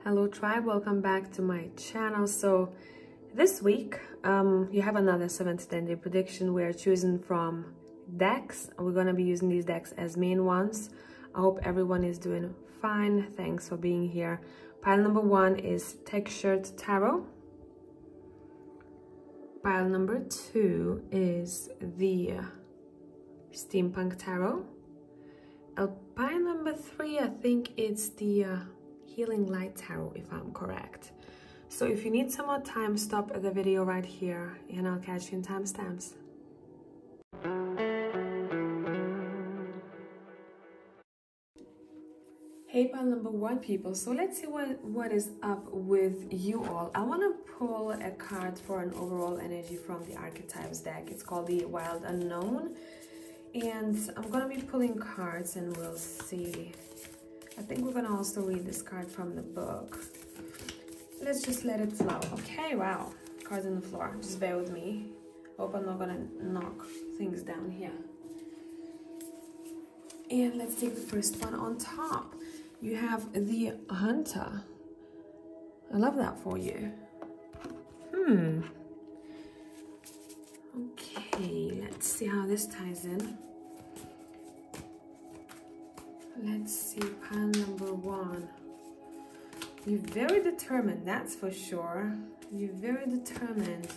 Hello tribe, welcome back to my channel. So this week you have another 7 to 10 day prediction. We're choosing from decks. We're going to be using these decks as main ones. I hope everyone is doing fine. Thanks for being here. Pile number 1 is 𝒃𝒊𝒕𝒉 Tarot. Pile number 2 is the Steampunk Tarot. Pile number 3, I think it's the Healing Light Tarot, if I'm correct. So if you need some more time, stop the video right here and I'll catch you in timestamps. Hey, pile number 1 people, so let's see what is up with you all. I want to pull a card for an overall energy from the Archetypes deck. It's called the Wild Unknown, and I'm going to be pulling cards and we'll see. I think we're gonna also read this card from the book. Let's just let it flow. Okay, wow. Cards on the floor. Just bear with me. Hope I'm not gonna knock things down here. And let's take the first one on top. You have the Hunter. I love that for you. Okay, let's see how this ties in. Let's see, pile number 1. You're very determined, that's for sure. You're very determined.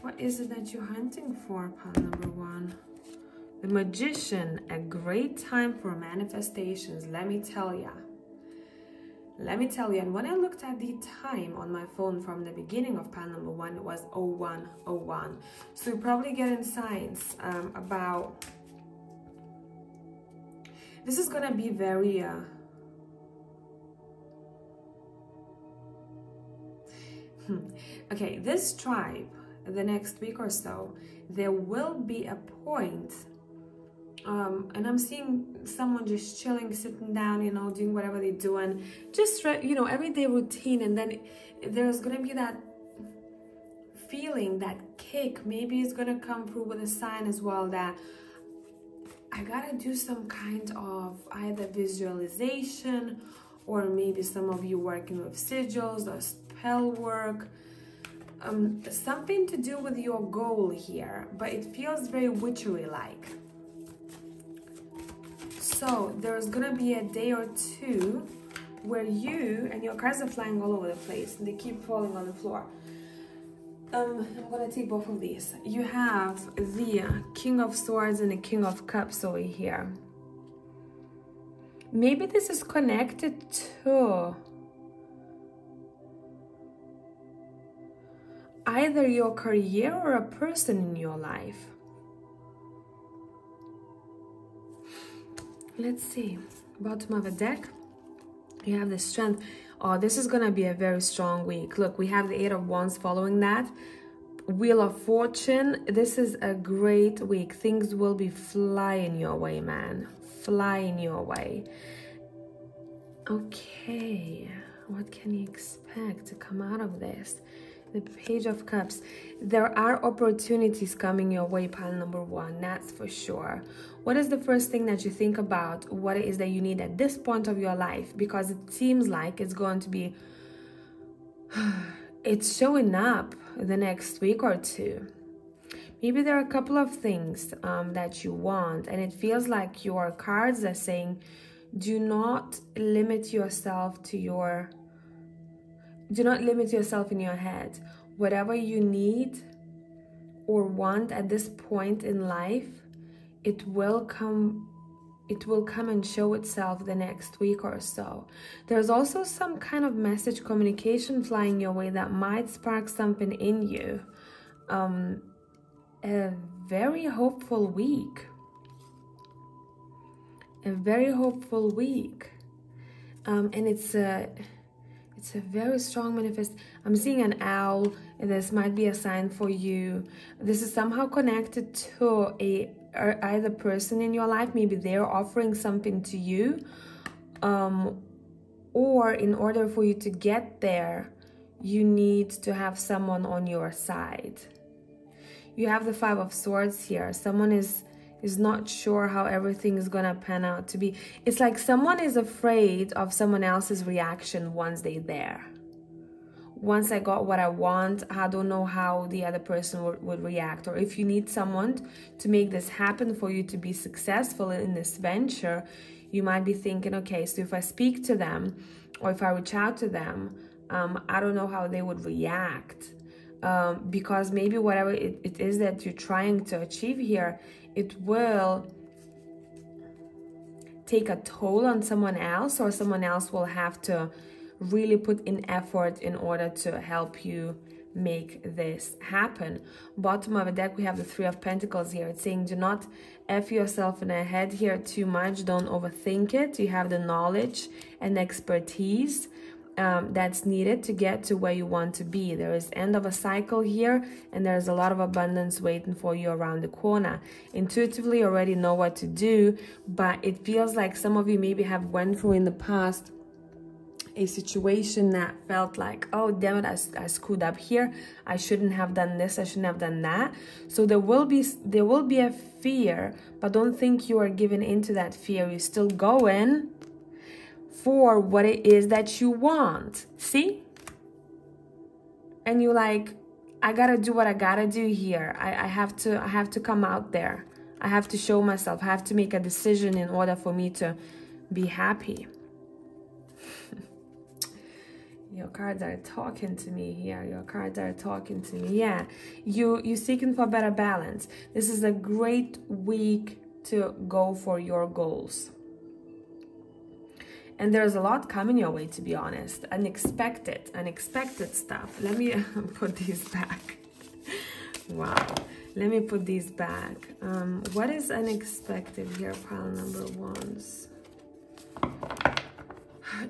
What is it that you're hunting for, pile number 1? The Magician, a great time for manifestations, let me tell ya. Let me tell you, and when I looked at the time on my phone from the beginning of pile number 1, it was 0101. So you're probably getting signs about... This is gonna be very okay, this tribe, the next week or so, there will be a point, and I'm seeing someone just chilling, sitting down, you know, doing whatever they're doing, just, you know, everyday routine, and then there's gonna be that feeling, that kick. Maybe it's gonna come through with a sign as well that I gotta do some kind of either visualization, or maybe some of you working with sigils or spell work, something to do with your goal here, but it feels very witchery like. So there's gonna be a day or two where you, and your cards are flying all over the place and they keep falling on the floor. I'm gonna take both of these. You have the King of Swords and the King of Cups over here. Maybe this is connected to either your career or a person in your life. Let's see. Bottom of a deck, you have the Strength. Oh, this is gonna be a very strong week. Look, we have the 8 of Wands following that. Wheel of Fortune. This is a great week. Things will be flying your way, man. Flying your way. Okay, what can you expect to come out of this? The Page of Cups. There are opportunities coming your way, pile number 1, that's for sure. What is the first thing that you think about? What it is that you need at this point of your life? Because it seems like it's going to be, it's showing up the next week or two. Maybe there are a couple of things that you want, and it feels like your cards are saying, do not limit yourself to your... Do not limit yourself in your head. Whatever you need or want at this point in life, it will come and show itself the next week or so. There's also some kind of message communication flying your way that might spark something in you. A very hopeful week. A very hopeful week. And it's a very strong manifest. I'm seeing an owl, and this might be a sign for you. This is somehow connected to either person in your life. Maybe they're offering something to you, or in order for you to get there, you need to have someone on your side. You have the 5 of Swords here. Someone is is not sure how everything is gonna pan out to be. It's like someone is afraid of someone else's reaction once they're there. Once I got what I want, I don't know how the other person would react. Or if you need someone to make this happen for you to be successful in this venture, you might be thinking, okay, so if I speak to them or if I reach out to them, I don't know how they would react. Because maybe whatever it is that you're trying to achieve here, it will take a toll on someone else, or someone else will have to really put in effort in order to help you make this happen. Bottom of the deck, we have the Three of Pentacles here. It's saying, do not F yourself in the head here too much. Don't overthink it. You have the knowledge and expertise that's needed to get to where you want to be. There is end of a cycle here, and there's a lot of abundance waiting for you around the corner. Intuitively, you already know what to do, but it feels like some of you maybe have went through in the past a situation that felt like, oh damn it, I screwed up here, I shouldn't have done this, I shouldn't have done that. So there will be a fear, but don't think you are giving into that fear. You're still going for what it is that you want. See? And you're like, I gotta do what I gotta do here. I have to come out there. I have to show myself. I have to make a decision in order for me to be happy. Your cards are talking to me here. Your cards are talking to me. Yeah, you're seeking for better balance. This is a great week to go for your goals. And there's a lot coming your way, to be honest. Unexpected stuff. Let me put these back. Wow. Let me put these back. What is unexpected here, pile number ones?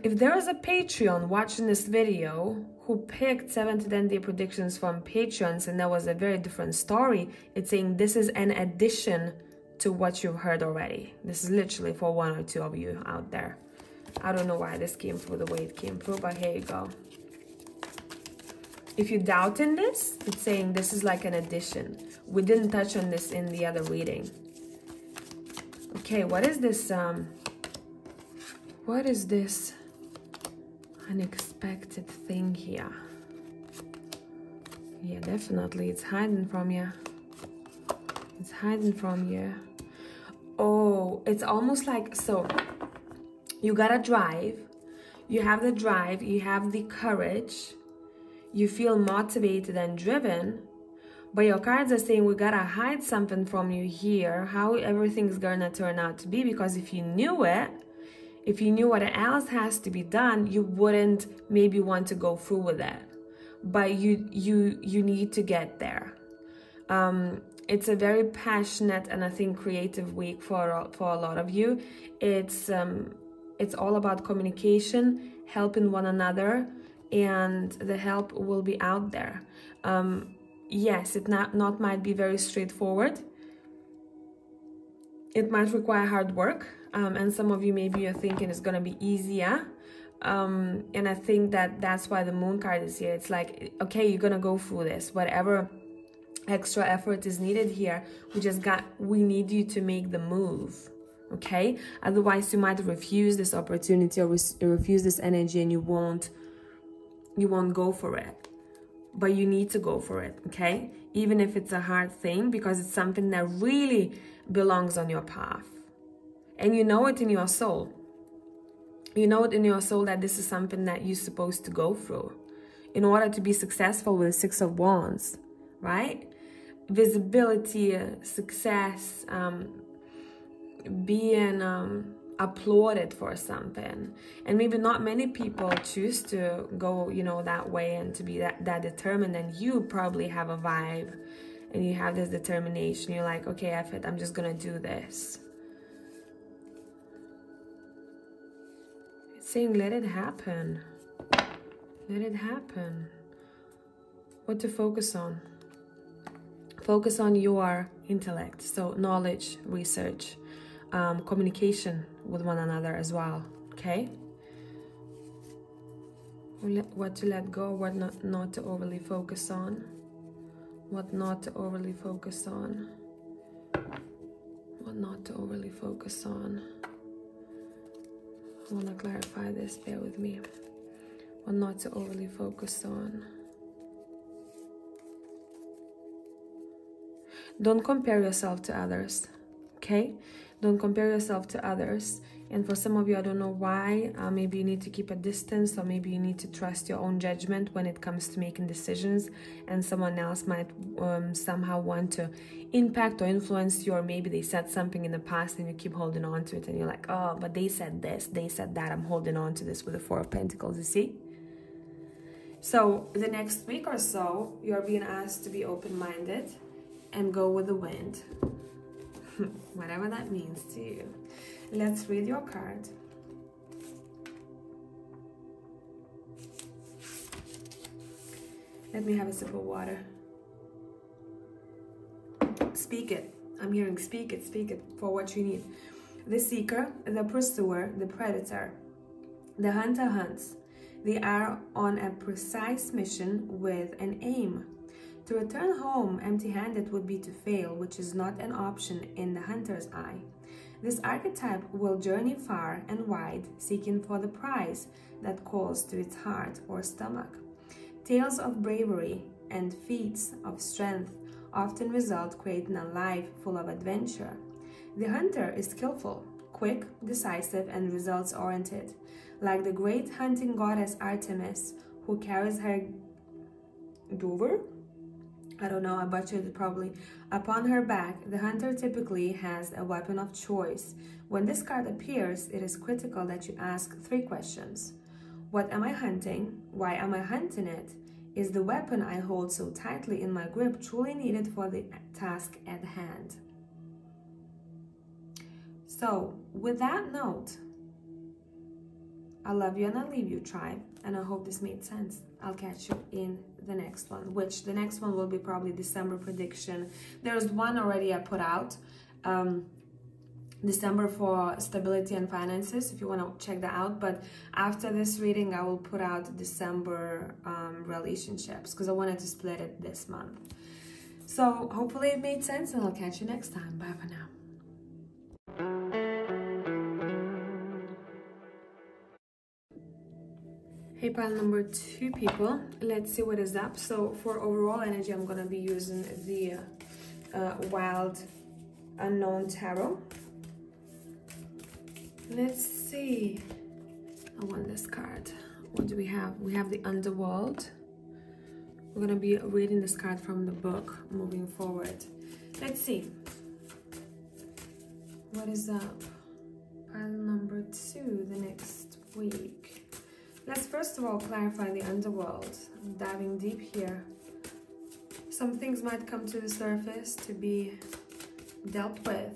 If there is a Patreon watching this video who picked 7 to 10 day predictions from Patreons, and that was a very different story, it's saying this is an addition to what you've heard already. This is literally for 1 or 2 of you out there. I don't know why this came through the way it came through, but here you go. If you're doubting this, it's saying this is like an addition. We didn't touch on this in the other reading. Okay, what is this? What is this unexpected thing here? Yeah, definitely, it's hiding from you. It's hiding from you. Oh, it's almost like, so you gotta drive. You have the drive, you have the courage, you feel motivated and driven, but your cards are saying we gotta hide something from you here, how everything's gonna turn out to be, because if you knew it, if you knew what else has to be done, you wouldn't maybe want to go through with it. But you need to get there. It's a very passionate and I think creative week for a lot of you. It's all about communication, helping one another, and the help will be out there. Yes, it not might be very straightforward. It might require hard work, and some of you maybe you're thinking it's gonna be easier. And I think that's why the Moon card is here. It's like, okay, you're gonna go through this. Whatever extra effort is needed here, we need you to make the move. Okay, otherwise you might refuse this opportunity or refuse this energy, and you won't go for it. But you need to go for it, okay? Even if it's a hard thing, because it's something that really belongs on your path. And you know it in your soul. You know it in your soul that this is something that you're supposed to go through in order to be successful with the 6 of Wands, right? Visibility, success, being applauded for something. And maybe not many people choose to go, you know, that way and to be that determined. And you probably have a vibe and you have this determination. You're like, okay, F it, I'm just gonna do this. It's saying let it happen. Let it happen. What to focus on? Focus on your intellect, so knowledge, research, communication with one another as well, okay? What to let go, what not to overly focus on. What not to overly focus on. not to overly focus on. I want to clarify this, bear with me. What not to overly focus on. Don't compare yourself to others, okay? Don't compare yourself to others. And for some of you, I don't know why, maybe you need to keep a distance, or maybe you need to trust your own judgment when it comes to making decisions, and someone else might somehow want to impact or influence you, or maybe they said something in the past and you keep holding on to it and you're like, oh, but they said this, they said that, I'm holding on to this with the Four of Pentacles, you see? So the next week or so, you're being asked to be open-minded and go with the wind. Whatever that means to you. Let's read your card. Let me have a sip of water. Speak it. I'm hearing speak it for what you need. The seeker, the pursuer, the predator. The hunter hunts. They are on a precise mission with an aim. To return home empty-handed would be to fail, which is not an option in the hunter's eye. This archetype will journey far and wide, seeking for the prize that calls to its heart or stomach. Tales of bravery and feats of strength often result creating a life full of adventure. The hunter is skillful, quick, decisive, and results-oriented. Like the great hunting goddess Artemis, who carries her 𝒘𝒊𝒕𝒉, I don't know, I butchered it probably, upon her back, the hunter typically has a weapon of choice. When this card appears, it is critical that you ask 3 questions. What am I hunting? Why am I hunting it? Is the weapon I hold so tightly in my grip truly needed for the task at hand? So, with that note, I love you and I leave you, tribe, and I hope this made sense. I'll catch you in the next one, which the next one will be probably December prediction. There's one already I put out, December for stability and finances, if you want to check that out. But after this reading, I will put out December relationships, because I wanted to split it this month. So hopefully it made sense, and I'll catch you next time. Bye for now. Hey, pile number 2 people, let's see what is up. So for overall energy, I'm going to be using the Wild Unknown Tarot. Let's see. I want this card. What do we have? We have the Underworld. We're going to be reading this card from the book moving forward. Let's see. What is up? Pile number 2, the next week. Let's first of all clarify the underworld. I'm diving deep here. Some things might come to the surface to be dealt with.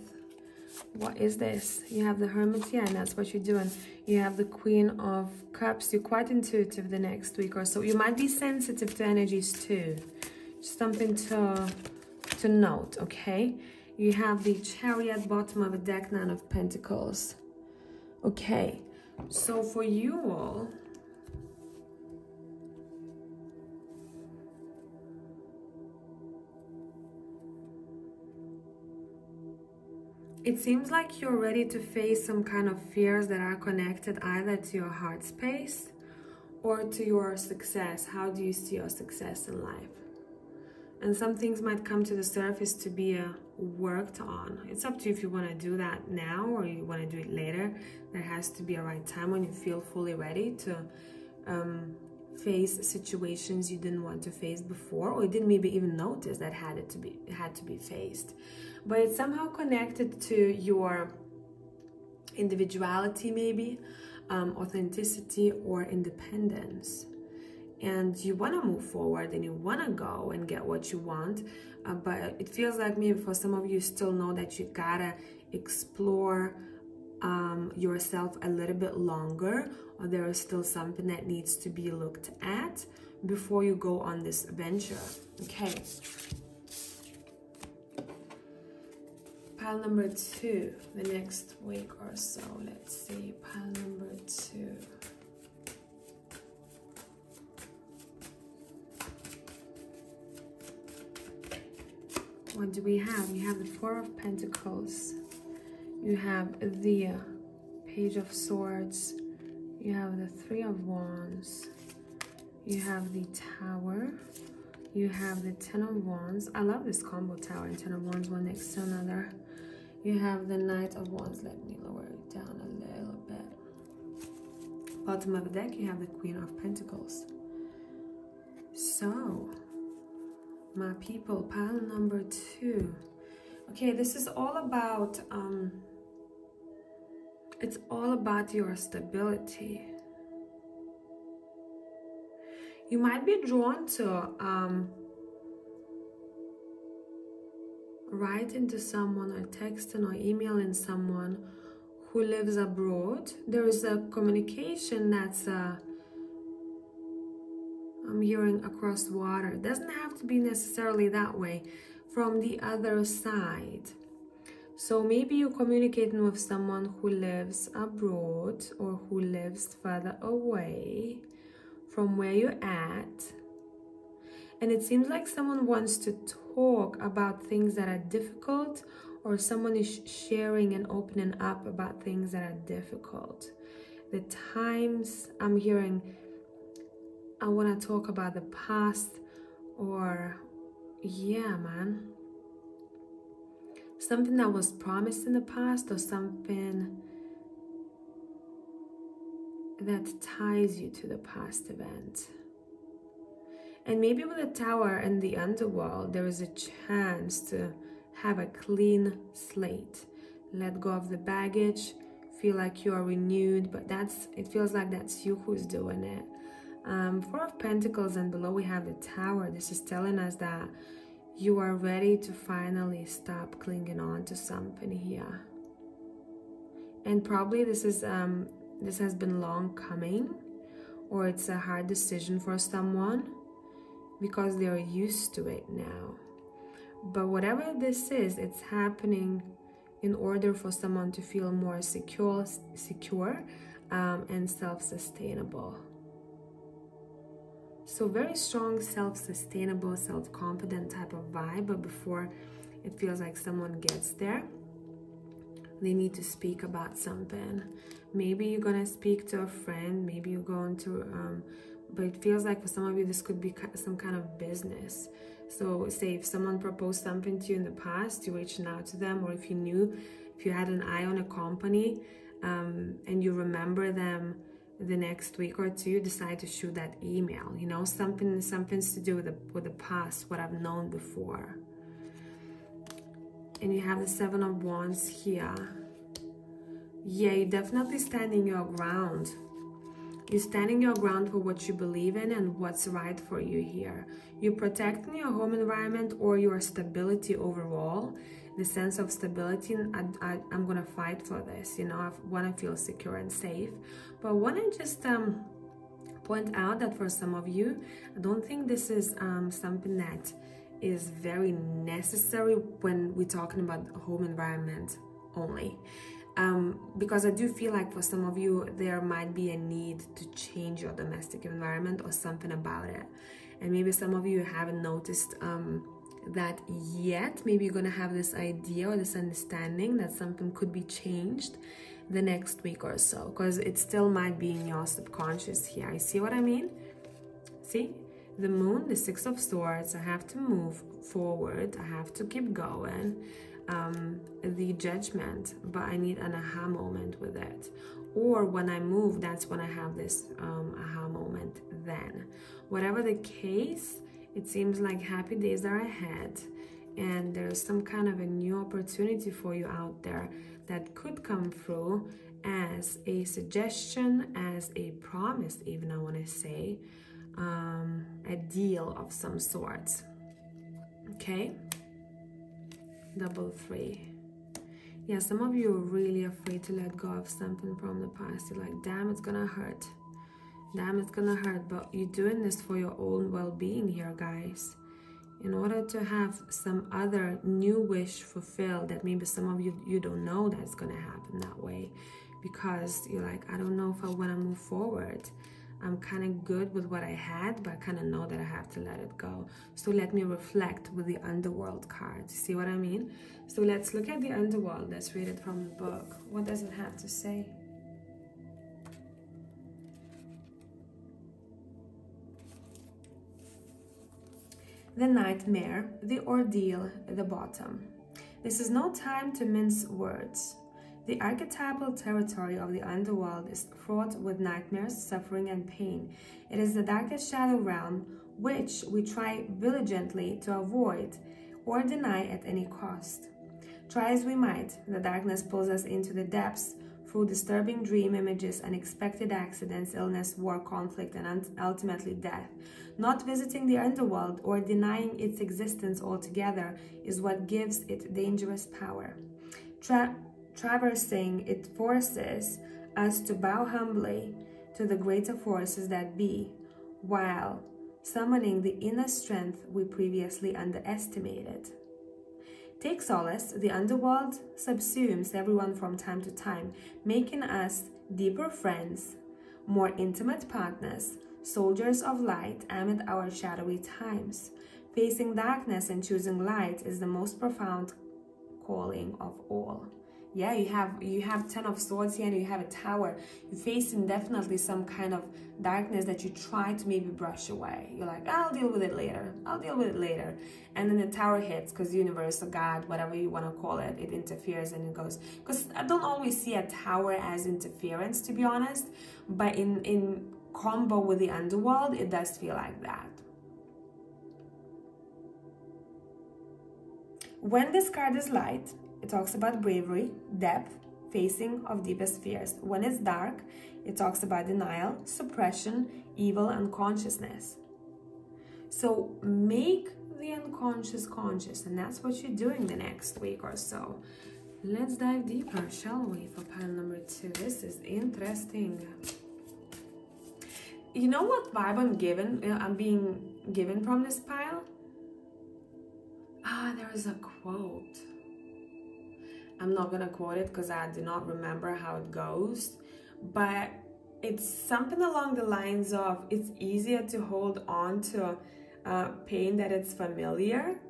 What is this? You have the Hermit here, and that's what you're doing. You have the Queen of Cups. You're quite intuitive the next week or so. You might be sensitive to energies too. Just something to note, okay? You have the Chariot, bottom of the deck, 9 of Pentacles. Okay, so for you all, it seems like you're ready to face some kind of fears that are connected either to your heart space or to your success. How do you see your success in life? And some things might come to the surface to be worked on. It's up to you if you want to do that now or you want to do it later. There has to be a right time when you feel fully ready to face situations you didn't want to face before, or you didn't maybe even notice that had to be faced. But it's somehow connected to your individuality, maybe authenticity or independence, and you want to move forward and you want to go and get what you want, but it feels like maybe for some of you still know that you gotta explore yourself a little bit longer, or there is still something that needs to be looked at before you go on this venture. Okay, pile number 2, the next week or so. Let's see, pile number 2. What do we have? We have the 4 of Pentacles. You have the Page of Swords. You have the Three of Wands. You have the Tower. You have the Ten of Wands. I love this combo, Tower and Ten of Wands, one next to another. You have the Knight of Wands. Let me lower it down a little bit. Bottom of the deck, you have the Queen of Pentacles. So, my people, pile number 2. Okay, this is all about, it's all about your stability. You might be drawn to write into someone or texting or emailing someone who lives abroad. There is a communication that's I'm hearing across water. It doesn't have to be necessarily that way, from the other side. So maybe you're communicating with someone who lives abroad or who lives further away from where you're at. And it seems like someone wants to talk about things that are difficult, or someone is sharing and opening up about things that are difficult. The times I'm hearing, I want to talk about the past, or yeah, man, something that was promised in the past, or something that ties you to the past event. And maybe with the Tower and the underworld, there is a chance to have a clean slate, let go of the baggage, feel like you are renewed, but it feels like that's you who's doing it. Four of Pentacles and below we have the Tower. This is telling us that you are ready to finally stop clinging on to something here. And probably this has been long coming, or it's a hard decision for someone because they're used to it now. But whatever this is, it's happening in order for someone to feel more secure and self-sustainable. So very strong, self-sustainable, self-confident type of vibe. But before it feels like someone gets there, they need to speak about something. Maybe you're gonna speak to a friend, maybe you're going to but it feels like for some of you this could be some kind of business. So say if someone proposed something to you in the past, you're reaching out to them, or if you had an eye on a company and you remember them the next week or two, you decide to shoot that email, you know, something's to do with the past, what I've known before. And you have the Seven of Wands here. Yeah, you're definitely standing your ground. You're standing your ground for what you believe in and what's right for you here. You're protecting your home environment or your stability overall, the sense of stability. I'm going to fight for this, you know, I want to feel secure and safe. But I want to just point out that for some of you, I don't think this is something that is very necessary when we're talking about home environment only. Because I do feel like for some of you, there might be a need to change your domestic environment or something about it. And maybe some of you haven't noticed that yet. Maybe you're going to have this idea or this understanding that something could be changed the next week or so, because it still might be in your subconscious here. You see what I mean? See? The Moon, the Six of Swords, I have to move forward, I have to keep going. The Judgment, but I need an aha moment with it. Or when I move, that's when I have this aha moment then. Whatever the case, it seems like happy days are ahead, and there's some kind of a new opportunity for you out there that could come through as a suggestion, as a promise even, I want to say, a deal of some sorts. Okay? Double 3. Yeah, some of you are really afraid to let go of something from the past. You're like, damn, it's gonna hurt. Damn, it's gonna hurt. But you're doing this for your own well-being here, guys. In order to have some other new wish fulfilled that maybe some of you don't know that it's gonna happen that way. Because you're like, I don't know if I wanna move forward. I'm kind of good with what I had, but I kind of know that I have to let it go. So let me reflect with the underworld card. See what I mean? So let's look at the underworld. Let's read it from the book. What does it have to say? The nightmare, the ordeal, the bottom. This is no time to mince words. The archetypal territory of the underworld is fraught with nightmares, suffering, and pain. It is the darkest shadow realm, which we try diligently to avoid or deny at any cost. Try as we might, the darkness pulls us into the depths through disturbing dream images, unexpected accidents, illness, war, conflict, and ultimately death. Not visiting the underworld or denying its existence altogether is what gives it dangerous power. Traversing it forces us to bow humbly to the greater forces that be, while summoning the inner strength we previously underestimated. Take solace, the underworld subsumes everyone from time to time, making us deeper friends, more intimate partners, soldiers of light amid our shadowy times. Facing darkness and choosing light is the most profound calling of all. Yeah, you have 10 of swords here and you have a tower. You're facing definitely some kind of darkness that you try to maybe brush away. You're like, I'll deal with it later. I'll deal with it later. And then the tower hits because universe or God, whatever you want to call it, it interferes and it goes. Because I don't always see a tower as interference, to be honest. But in combo with the underworld, it does feel like that. When this card is light, it talks about bravery, depth, facing of deepest fears. When it's dark, it talks about denial, suppression, evil, unconsciousness. So make the unconscious conscious, and that's what you're doing the next week or so. Let's dive deeper, shall we, for pile number 2. This is interesting. You know what vibe I'm being given from this pile? There is a quote. I'm not gonna quote it because I do not remember how it goes, but it's something along the lines of it's easier to hold on to pain that it's familiar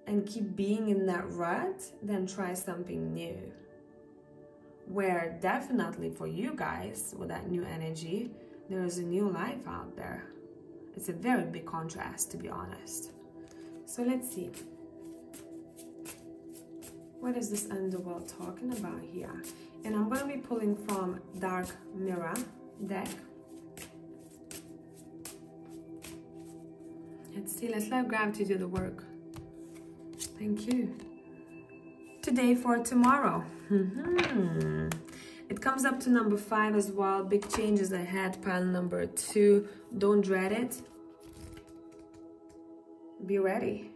and keep being in that rut than try something new. Where definitely for you guys with that new energy, there is a new life out there. It's a very big contrast, to be honest. So let's see. What is this underworld talking about here? And I'm going to be pulling from Dark Mirror deck. Let's see, let's let gravity do the work. Thank you. Today for tomorrow. It comes up to number 5 as well. Big changes ahead, pile number 2. Don't dread it. Be ready.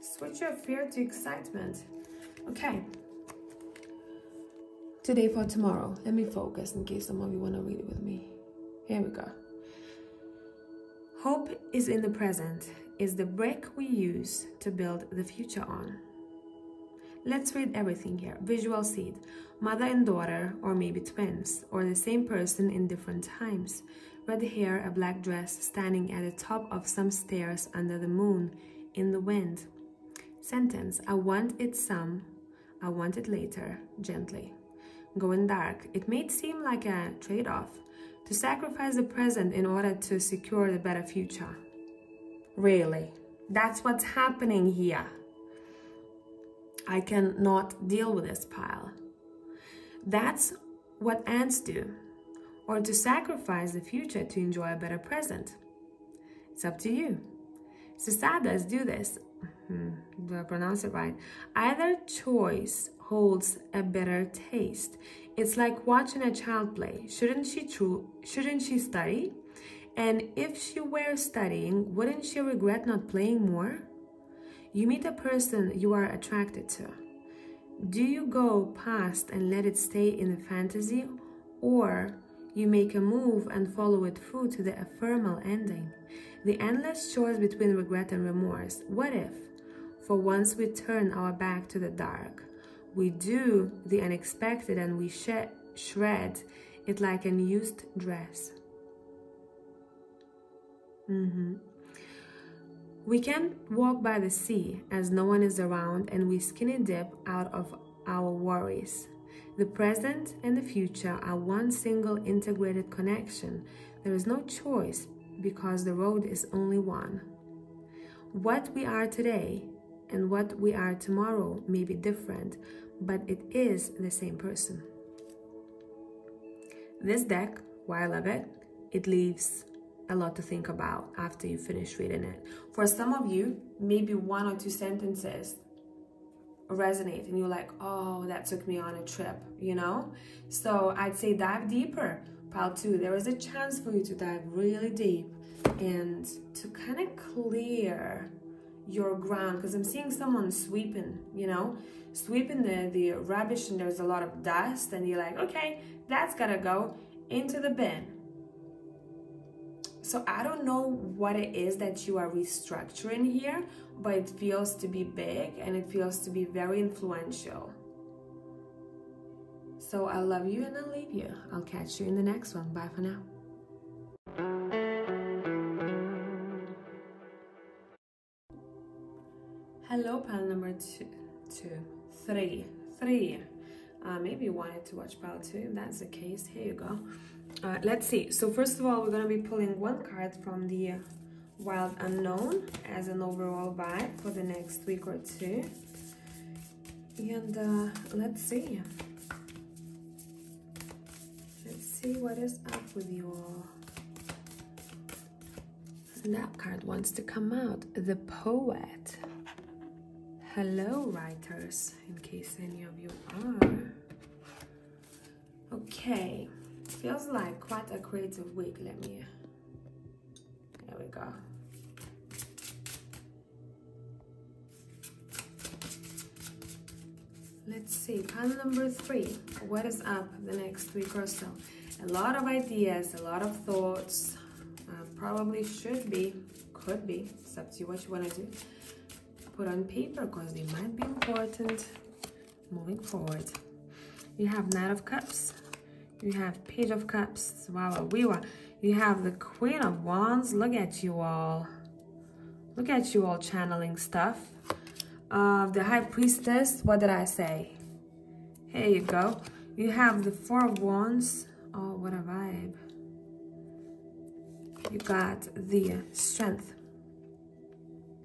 Switch your fear to excitement. Okay. Today for tomorrow. Let me focus in case some of you want to read it with me. Here we go. Hope is in the present, is the brick we use to build the future on. Let's read everything here. Visual seed. Mother and daughter, or maybe twins, or the same person in different times. Red hair, a black dress, standing at the top of some stairs under the moon, in the wind. Sentence, I want it some, I want it later, gently. Going dark, it may seem like a trade-off, to sacrifice the present in order to secure the better future. Really, that's what's happening here. I cannot deal with this pile. That's what ants do, or to sacrifice the future to enjoy a better present. It's up to you. Cicadas do this. Do I pronounce it right? Either choice holds a better taste. It's like watching a child play. Shouldn't she study? And if she were studying, wouldn't she regret not playing more? You meet a person you are attracted to. Do you go past and let it stay in the fantasy, or you make a move and follow it through to the ephemeral ending? The endless choice between regret and remorse. What if, for once we turn our back to the dark, we do the unexpected and we shred it like a used dress. We can walk by the sea as no one is around, and we skinny dip out of our worries. The present and the future are one single integrated connection. There is no choice because the road is only one. What we are today and what we are tomorrow may be different, but it is the same person. This deck, while I love it, it leaves a lot to think about after you finish reading it. For some of you, maybe 1 or 2 sentences resonate and you're like, oh, that took me on a trip, you know? So I'd say dive deeper. Pile 2, there is a chance for you to dive really deep and to kind of clear your ground, because I'm seeing someone sweeping, you know, sweeping the rubbish, and there's a lot of dust, and you're like, okay, that's gotta go into the bin. So I don't know what it is that you are restructuring here, but it feels to be big and it feels to be very influential. So I love you and I'll leave you. I'll catch you in the next one. Bye for now. Hello, pile number 3. Maybe you wanted to watch pile 2. If that's the case, here you go. Let's see. So first of all, we're going to be pulling 1 card from the Wild Unknown as an overall vibe for the next week or 2. And let's see. Let's see what is up with you all. And that card wants to come out. The Poet. Hello, writers, in case any of you are. Okay. Feels like quite a creative week. There we go. Let's see, pile number 3. What is up the next week or so? A lot of ideas, a lot of thoughts. Probably should be, could be. It's up to you what you want to do. Put on paper because they might be important moving forward. You have Knight of Cups. You have Page of Cups. Wow, you have the Queen of Wands. Look at you all. Look at you all channeling stuff. The High Priestess. What did I say? Here you go. You have the 4 of Wands. Oh, what a vibe. You got the Strength.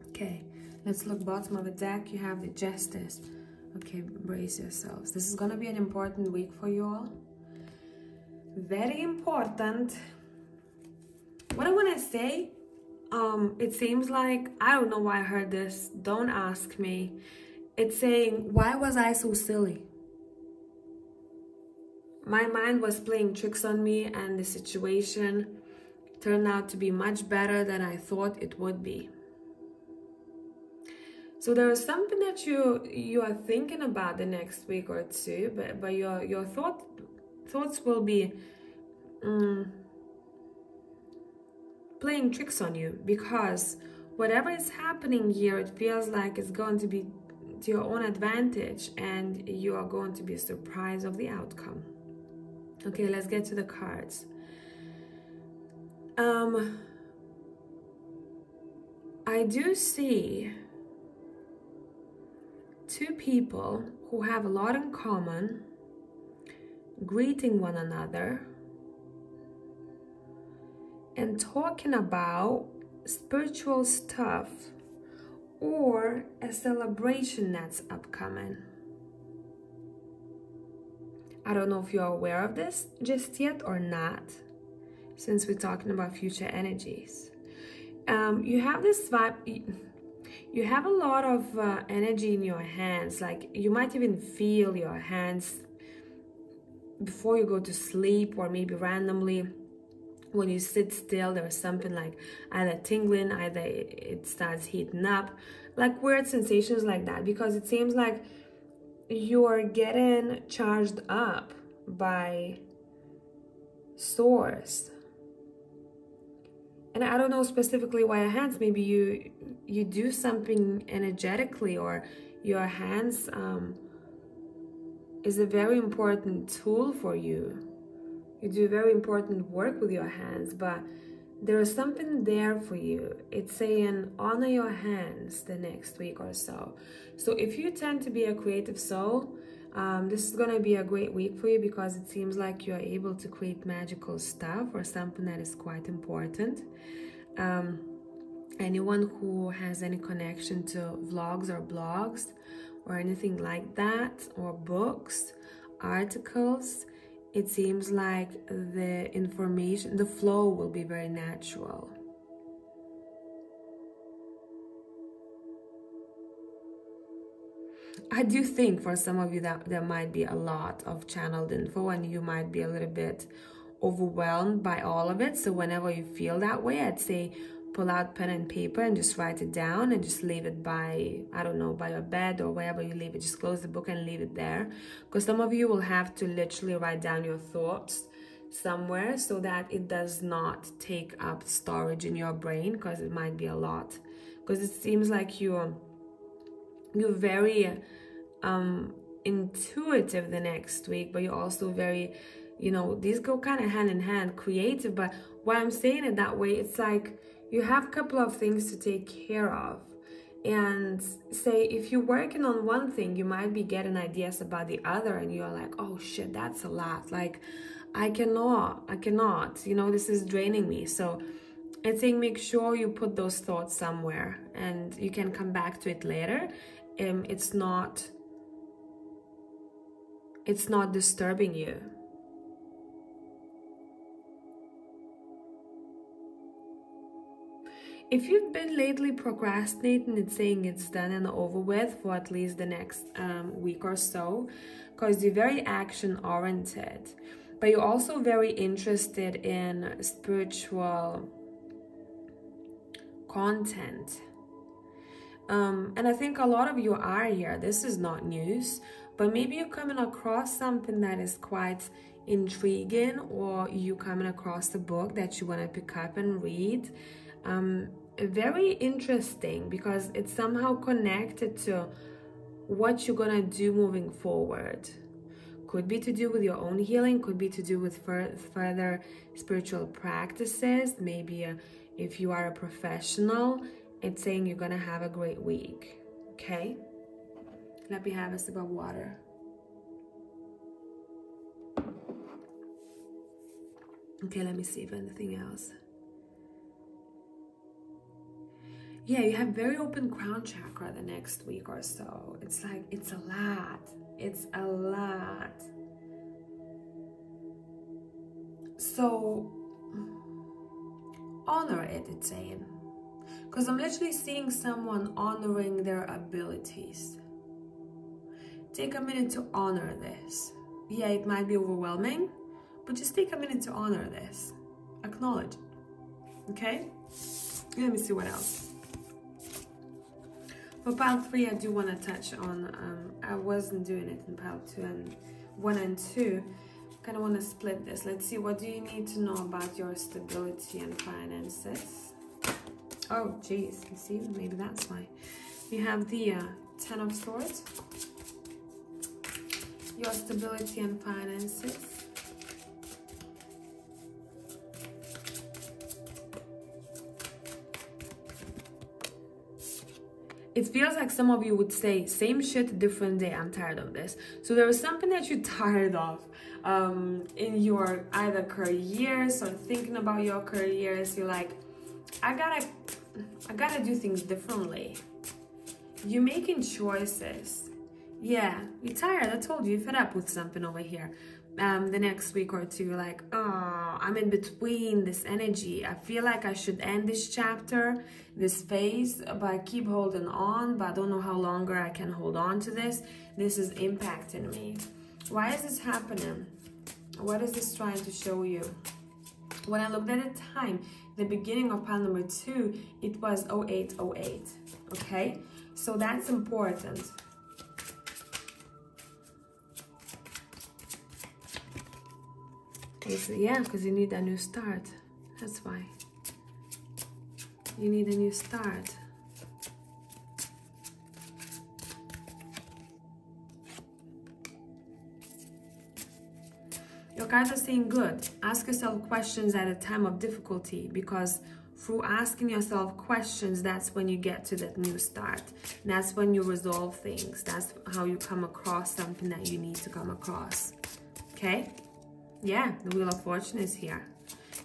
Okay, let's look bottom of the deck. You have the Justice. Okay, brace yourselves. This is gonna be an important week for you all. Very important. What I want to say, it seems like, I don't know why I heard this, don't ask me. It's saying, why was I so silly? My mind was playing tricks on me, and the situation turned out to be much better than I thought it would be. So there is something that you are thinking about the next week or 2, but your thoughts will be playing tricks on you, because whatever is happening here, it feels like it's going to be to your own advantage, and you are going to be surprised of the outcome. Okay, let's get to the cards. I do see 2 people who have a lot in common, greeting one another and talking about spiritual stuff or a celebration that's upcoming. I don't know if you're aware of this just yet or not, since we're talking about future energies. You have this vibe, you have a lot of energy in your hands, like you might even feel your hands before you go to sleep, or maybe randomly when you sit still, there's something like either tingling, either it starts heating up, like weird sensations like that, because it seems like you're getting charged up by source. And I don't know specifically why your hands, maybe you do something energetically, or your hands is a very important tool for you. You do very important work with your hands, but there is something there for you. It's saying honor your hands the next week or so. So if you tend to be a creative soul, this is going to be a great week for you, because it seems like you're able to create magical stuff or something that is quite important. Anyone who has any connection to vlogs or blogs or anything like that, or books, articles, it seems like the information, the flow will be very natural. I do think for some of you that there might be a lot of channeled info and you might be a little bit overwhelmed by all of it. So whenever you feel that way, I'd say pull out pen and paper and just write it down and just leave it by, I don't know, by your bed or wherever you leave it. Just close the book and leave it there. Because some of you will have to literally write down your thoughts somewhere so that it does not take up storage in your brain, because it might be a lot. Because it seems like you're very intuitive the next week, but you're also very, you know, these go kind of hand in hand, creative. But why I'm saying it that way, it's like you have a couple of things to take care of. And say if you're working on one thing, you might be getting ideas about the other, and you're like, oh shit, that's a lot. Like, I cannot, you know, this is draining me. So I think make sure you put those thoughts somewhere and you can come back to it later. It's not disturbing you. If you've been lately procrastinating and saying it's done and over with for at least the next week or so, because you're very action-oriented, but you're also very interested in spiritual content. And I think a lot of you are here. This is not news, but maybe you're coming across something that is quite intriguing, or you coming across a book that you want to pick up and read. Very interesting, because it's somehow connected to what you're gonna do moving forward. Could be to do with your own healing, could be to do with further spiritual practices. Maybe if you are a professional, it's saying you're gonna have a great week. Okay, let me have a sip of water. Okay, let me see if anything else. Yeah, you have very open crown chakra the next week or so. It's like, it's a lot. It's a lot. So, honor it, it's saying. Because I'm literally seeing someone honoring their abilities. Take a minute to honor this. Yeah, it might be overwhelming, but just take a minute to honor this. Acknowledge it. Okay? Let me see what else. For pile 3, I do want to touch on, I wasn't doing it in pile 2 and 1 and 2. Kind of want to split this. Let's see, what do you need to know about your stability and finances? Oh, geez, you see, maybe that's why. You have the 10 of Swords. Your stability and finances. It feels like some of you would say, same shit, different day, I'm tired of this. So there is something that you're tired of in your either careers or thinking about your careers. You're like, I gotta do things differently. You're making choices. Yeah, you're tired. I told you, you're fed up with something over here. The next week or two, you're like, oh, I'm in between this energy. I feel like I should end this chapter, this phase, but I keep holding on, but I don't know how longer I can hold on to this. This is impacting me. Why is this happening? What is this trying to show you? When I looked at the time, the beginning of pile number 2, it was 0808. Okay, so that's important. Yeah, because you need a new start. That's why. You need a new start. cards are saying good. Ask yourself questions at a time of difficulty, because through asking yourself questions, that's when you get to that new start. That's when you resolve things. That's how you come across something that you need to come across. Okay? Yeah, the Wheel of Fortune is here.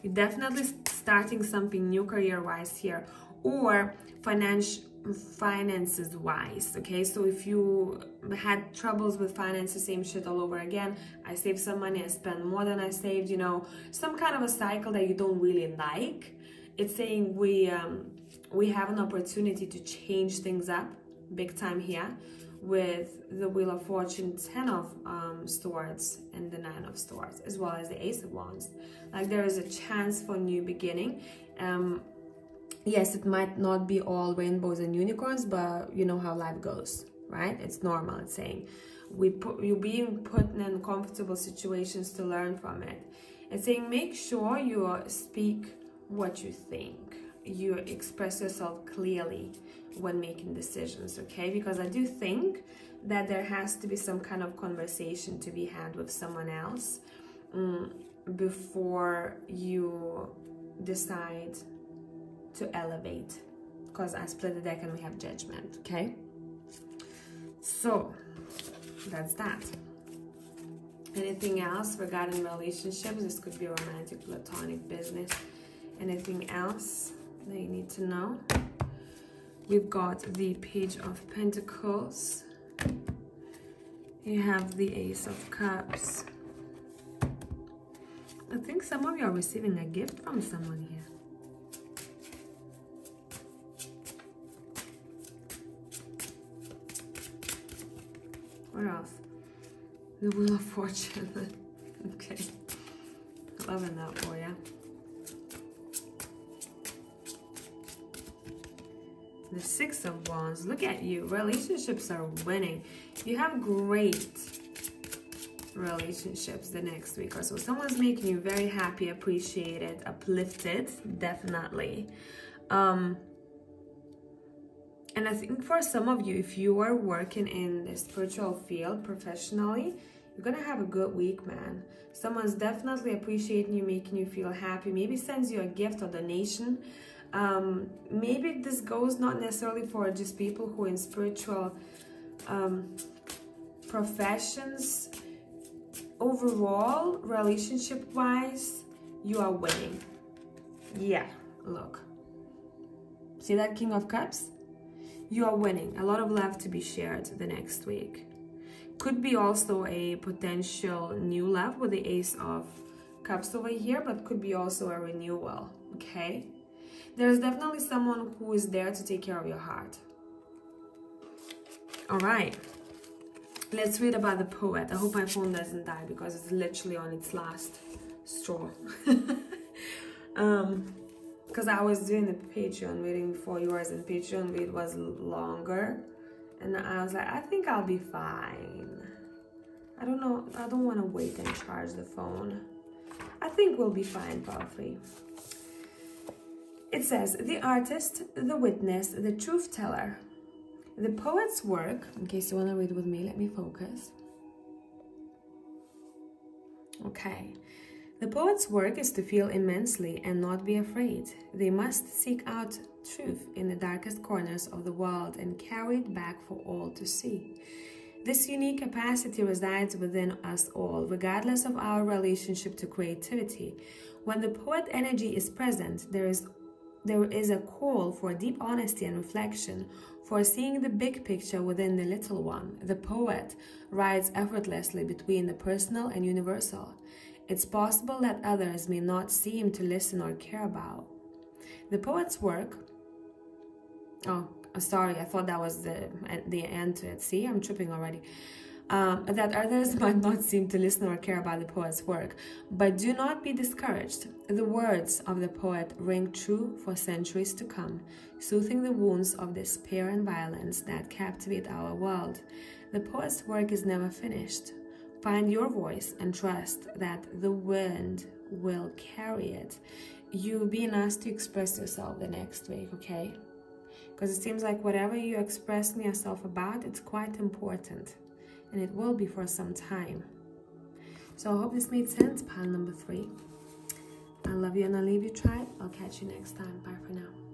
You're definitely starting something new career-wise here, or finances-wise, okay? So if you had troubles with finances, same shit all over again. I saved some money, I spent more than I saved, you know, some kind of a cycle that you don't really like. It's saying we have an opportunity to change things up big time here with the Wheel of Fortune, 10 of Swords, and the 9 of Swords, as well as the Ace of Wands. Like, there is a chance for new beginning. Yes, it might not be all rainbows and unicorns, but you know how life goes, right? It's normal. It's saying you're being put in uncomfortable situations to learn from it. It's saying make sure you speak what you think. You express yourself clearly when making decisions, okay? Because I do think that there has to be some kind of conversation to be had with someone else before you decide to elevate, because I split the deck and we have Judgment, okay? So that's that. Anything else regarding relationships? This could be romantic, platonic, business. Anything else that you need to know? We've got the Page of Pentacles. You have the Ace of Cups. I think some of you are receiving a gift from someone here. What else? The Wheel of Fortune. Okay. Loving that for you. The 6 of Wands. Look at you. Relationships are winning. You have great relationships the next week or so. Someone's making you very happy, appreciated, uplifted. Definitely. And I think for some of you, if you are working in the spiritual field professionally, you're going to have a good week, man. Someone's definitely appreciating you, making you feel happy. Maybe sends you a gift or donation. Maybe this goes not necessarily for just people who are in spiritual professions. Overall, relationship-wise, you are winning. Yeah, look. See that King of Cups? You are winning. A lot of love to be shared the next week. Could be also a potential new love with the Ace of Cups over here, but could be also a renewal, okay? There's definitely someone who is there to take care of your heart. All right. Let's read about the Poet. I hope my phone doesn't die because it's literally on its last straw. Because I was doing the Patreon reading before yours, and Patreon read was longer, and I was like, I think I'll be fine. I don't know, I don't want to wait and charge the phone. I think we'll be fine, probably. It says, the artist, the witness, the truth teller. The poet's work, in case you want to read with me, let me focus. Okay. The poet's work is to feel immensely and not be afraid. They must seek out truth in the darkest corners of the world and carry it back for all to see. This unique capacity resides within us all, regardless of our relationship to creativity. When the poet energy is present, there is a call for deep honesty and reflection, for seeing the big picture within the little one. The poet rides effortlessly between the personal and universal. It's possible that others may not seem to listen or care about. The poet's work... Oh, sorry, I thought that was the end to it. See, I'm tripping already. That others might not seem to listen or care about the poet's work. But do not be discouraged. The words of the poet ring true for centuries to come, soothing the wounds of despair and violence that captivate our world. The poet's work is never finished. Find your voice and trust that the wind will carry it. You're being asked to express yourself the next week, okay? Because it seems like whatever you're expressing yourself about, it's quite important. And it will be for some time. So I hope this made sense, pile number 3. I love you and I leave you, tribe. I'll catch you next time. Bye for now.